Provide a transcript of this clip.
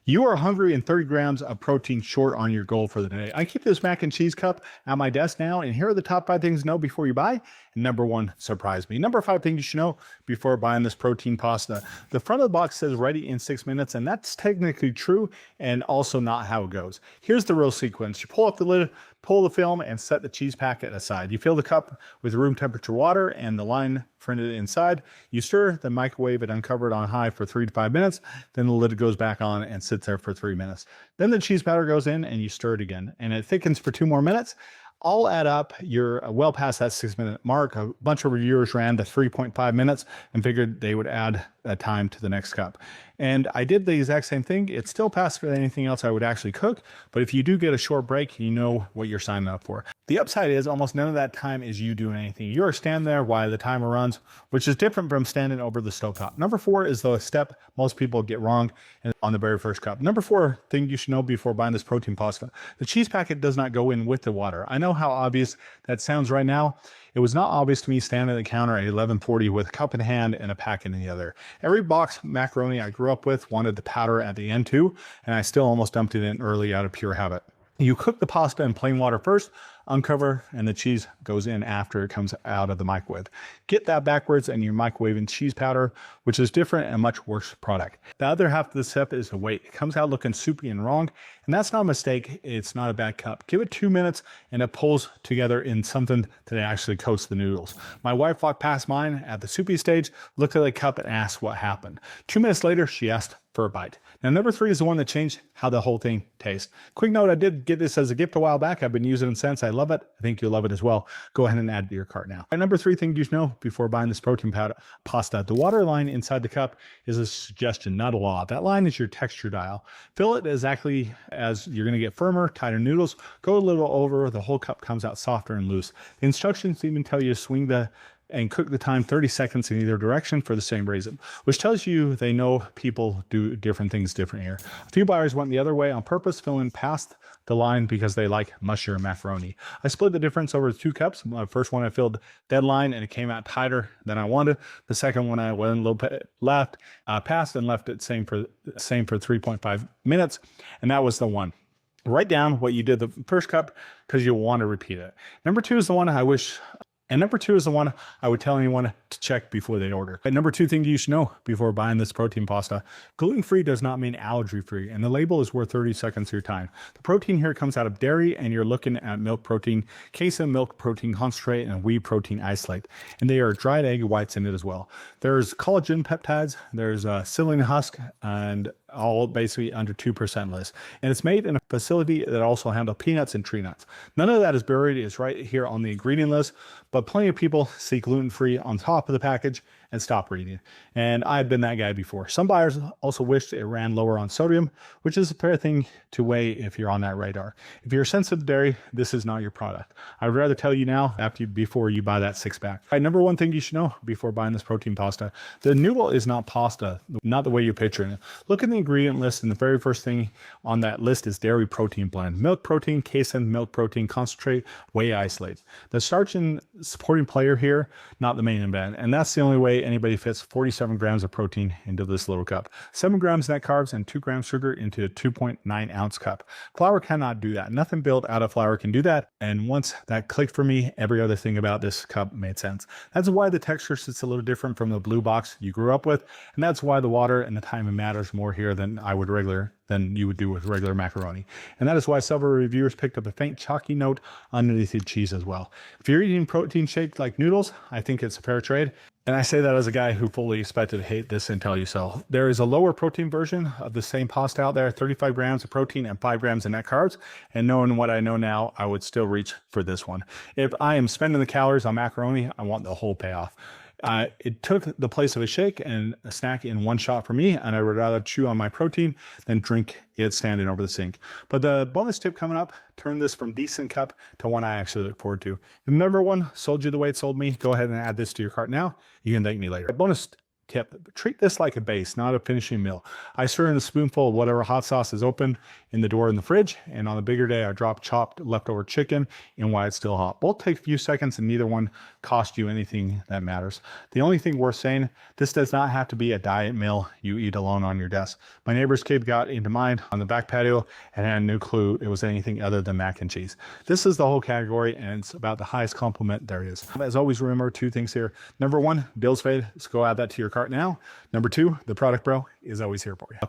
You are hungry and 30 grams of protein short on your goal for the day. I keep this mac and cheese cup at my desk now, and here are the top 5 things to know before you buy. And number 1, surprise me. Number 5 thing you should know before buying this protein pasta. The front of the box says ready in 6 minutes, and that's technically true and also not how it goes. Here's the real sequence. You pull up the lid, pull the film, and set the cheese packet aside. You fill the cup with room temperature water and the line printed inside. You stir, then microwave it uncovered on high for 3 to 5 minutes. Then the lid goes back on and sits there for 3 minutes. Then the cheese powder goes in and you stir it again, and it thickens for 2 more minutes. All add up, you're well past that 6-minute mark. A bunch of reviewers ran the 3.5 minutes and figured they would add a time to the next cup. And I did the exact same thing. It's still past for anything else I would actually cook, but if you do get a short break, you know what you're signing up for. The upside is almost none of that time is you doing anything. You're standing there while the timer runs, which is different from standing over the stovetop. Number 4 is the step most people get wrong on the very first cup. Number 4 thing you should know before buying this protein pasta: the cheese packet does not go in with the water. I know how obvious that sounds right now. It was not obvious to me standing at the counter at 11:40 with a cup in hand and a packet in the other. Every box macaroni I grew up with wanted the powder at the end too, and I still almost dumped it in early out of pure habit. You cook the pasta in plain water first, uncover, and the cheese goes in after it comes out of the microwave. Get that backwards and you're microwaving cheese powder, which is different and much worse product. The other half of the step is the wait. It comes out looking soupy and wrong, and that's not a mistake. It's not a bad cup. Give it 2 minutes and it pulls together in something that actually coats the noodles. My wife walked past mine at the soupy stage, looked at the cup and asked what happened. 2 minutes later, she asked for a bite. Now, number 3 is the one that changed how the whole thing tastes. Quick note, I did get this as a gift a while back. I've been using it since. I love it. I think you'll love it as well. Go ahead and add it to your cart now. And number 3 thing you should know before buying this protein powder pasta: the water line inside the cup is a suggestion, not a law. That line is your texture dial. Fill it exactly as you're going to get firmer, tighter noodles. Go a little over, the whole cup comes out softer and loose. The instructions even tell you to swing and cook the time 30 seconds in either direction for the same reason, which tells you they know people do different things different here. A few buyers went the other way on purpose, filling past the line because they like mushier macaroni. I split the difference over 2 cups. The first one I filled dead line and it came out tighter than I wanted. The second one I went a little bit left, past and left it same for 3.5 minutes. And that was the one. Write down what you did the first cup because you'll want to repeat it. Number 2 is the one I would tell anyone to check before they order. And number 2 thing you should know before buying this protein pasta: gluten-free does not mean allergy-free, and the label is worth 30 seconds of your time. The protein here comes out of dairy, and you're looking at milk protein, casein milk protein concentrate, and whey protein isolate. And they are dried egg whites in it as well. There's collagen peptides, there's psyllium husk, and all basically under 2% less. And it's made in a facility that also handles peanuts and tree nuts. None of that is buried. It's right here on the ingredient list, but plenty of people see gluten-free on top of the package and stop reading. And I've been that guy before. Some buyers also wished it ran lower on sodium, which is a fair thing to weigh if you're on that radar. If you're sensitive to dairy, this is not your product. I'd rather tell you now before you buy that 6-pack. All right, number 1 thing you should know before buying this protein pasta: the noodle is not pasta, not the way you picture it. Look at the ingredient list, and the very first thing on that list is dairy protein blend: milk protein, casein milk protein concentrate, whey isolate. The starch and supporting player here, not the main event, and that's the only way anybody fits 47 grams of protein into this little cup. 7 grams net carbs and 2 grams sugar into a 2.9 ounce cup. Flour cannot do that. Nothing built out of flour can do that. And once that clicked for me, every other thing about this cup made sense. That's why the texture sits a little different from the blue box you grew up with. And that's why the water and the timing matters more here than you would do with regular macaroni. And that is why several reviewers picked up a faint chalky note underneath the cheese as well. If you're eating protein shake like noodles, I think it's a fair trade. And I say that as a guy who fully expected to hate this until you so. There is a lower protein version of the same pasta out there: 35 grams of protein and 5 grams of net carbs. And knowing what I know now, I would still reach for this one. If I am spending the calories on macaroni, I want the whole payoff. It took the place of a shake and a snack in one shot for me, and I would rather chew on my protein than drink it standing over the sink. But the bonus tip coming up: turn this from decent cup to one I actually look forward to. If number 1 sold you the way it sold me, go ahead and add this to your cart now. You can thank me later. Bonus tip. Treat this like a base, not a finishing meal. I stir in a spoonful of whatever hot sauce is open in the door in the fridge, and on a bigger day, I drop chopped leftover chicken in while it's still hot. Both take a few seconds, and neither one cost you anything that matters. The only thing worth saying, this does not have to be a diet meal you eat alone on your desk. My neighbor's kid got into mine on the back patio and had no clue it was anything other than mac and cheese. This is the whole category, and it's about the highest compliment there is. As always, remember two things here. Number one, bills paid, so go add that to your cart now. Number two, the product bro is always here for you.